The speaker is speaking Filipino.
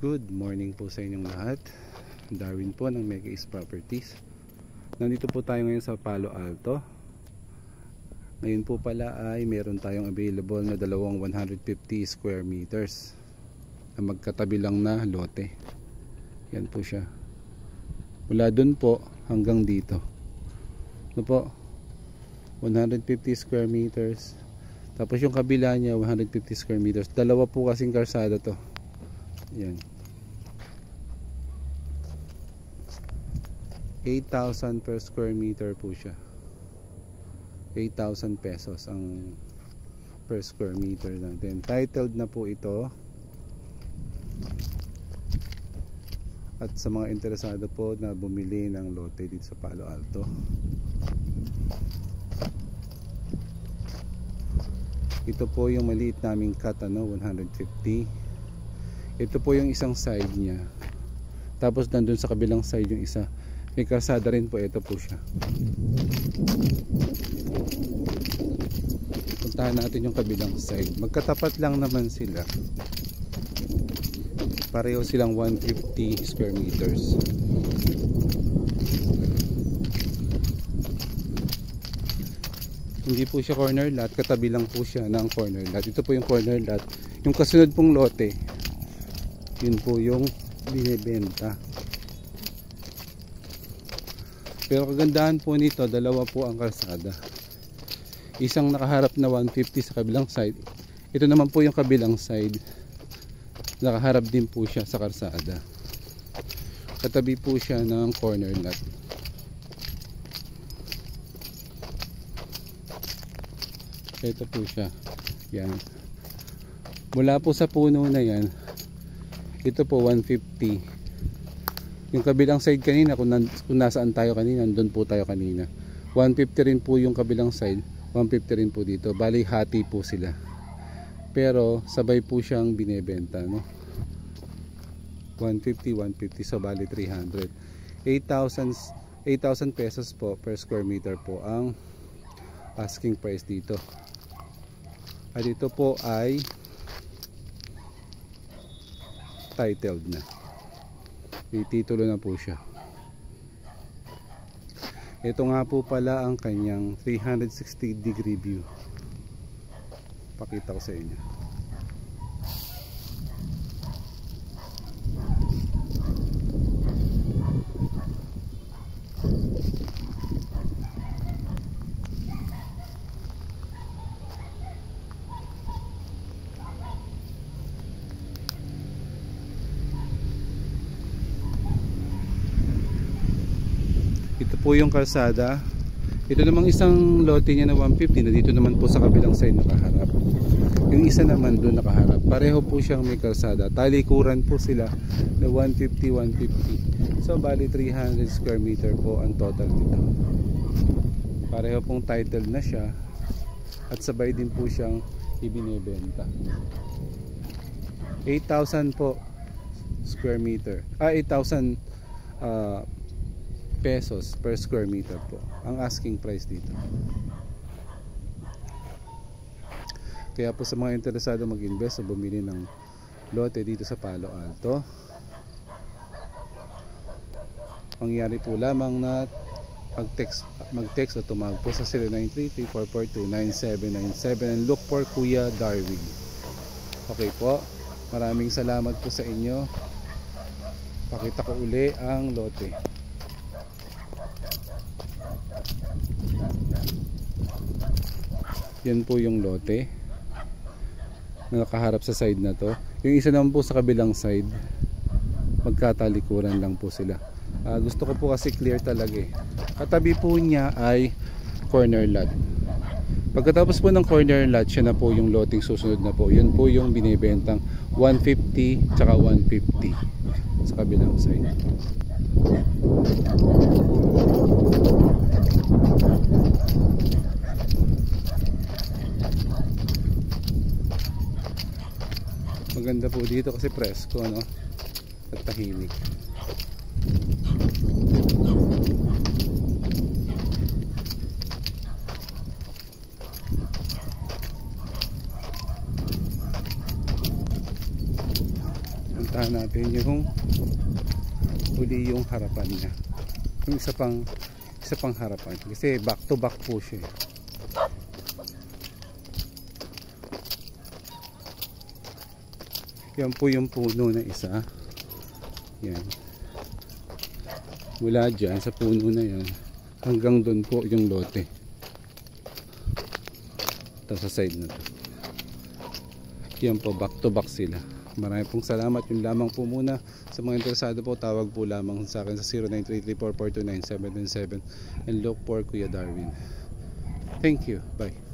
Good morning po sa inyong lahat. Darwin po ng Mega East Properties. Nandito po tayo ngayon sa Palo Alto. Ngayon po pala ay meron tayong available na dalawang 150 square meters na magkatabi lang na lote. Yan po siya. Mula dun po hanggang dito. Ano po? 150 square meters. Tapos yung kabila niya 150 square meters. Dalawa po kasing karsada to. Yan. 8,000 per square meter po siya. 8,000 pesos ang per square meter natin. Titled na po ito. At sa mga interesado po na bumili ng lote dito sa Palo Alto, ito po yung maliit naming cut, 150. Ito po yung isang side niya. Tapos nandun sa kabilang side yung isa. May kalsada rin po. Ito po siya. Puntahan natin yung kabilang side. Magkatapat lang naman sila. Pareho silang 150 square meters. Hindi po siya corner lot. Katabi lang po siya ng corner lot. Ito po yung corner lot. Yung kasunod pong lote, yun po yung binibenta. Pero kagandahan po nito, dalawa po ang kalsada. Isang nakaharap na 150 sa kabilang side. Ito naman po yung kabilang side. Nakaharap din po siya sa kalsada. Katabi po siya ng corner lot. Ito po siya. Yan. Mula po sa puno na yan, ito po 150. Yung kabilang side kanina, kung nasaan tayo kanina, doon po tayo kanina. 150 rin po yung kabilang side, 150 rin po dito. Bali hati po sila. Pero sabay po siyang binebenta, no? 150, 150, so bali 300. 8,000 pesos po per square meter po ang asking price dito. At ito po ay titled na. May titulo na po siya. Ito nga po pala ang kanyang 360 degree view. Pakita ko sa inyo. Ito po yung kalsada. Ito namang isang lote niya na 150 na dito naman po sa kabilang side nakaharap. Yung isa naman doon nakaharap. Pareho po siyang may kalsada. Talikuran po sila na 150, 150. So bali 300 square meter po ang total dito. Pareho pong title na siya. At sabay din po siyang ibinebenta. 8,000 po square meter. 8,000 pesos per square meter po ang asking price dito. Kaya po sa mga interesado mag-invest o bumili ng lote dito sa Palo Alto, mangyari po lamang na mag-text o tumawag po sa 0933-442-9797 and look for Kuya Darwin. Okay po, maraming salamat po sa inyo. Pakita ko uli ang lote. Yan po yung lote na nakaharap sa side na to. Yung isa naman po sa kabilang side, magkatalikuran lang po sila. Gusto ko po kasi clear talaga eh. Katabi po niya ay corner lot. Pagkatapos po ng corner lot, siya na po yung loting susunod na po. Yun po yung binibentang 150 tsaka 150 sa kabilang side. Maganda po dito kasi presko, no? At tahimik. Puntahan natin yung uli yung harapan niya. Yung isa pang harapan. Kasi back to back po siya. Yan po yung puno na isa. Yan. Mula dyan sa puno na yan hanggang doon po yung lote. Tapos sa side na to. Yan po, back to back sila. Maraming pong salamat. Yung lamang po muna. Sa mga interesado po, tawag po lamang sa akin sa 0933-442-9777 and look for Kuya Darwin. Thank you. Bye.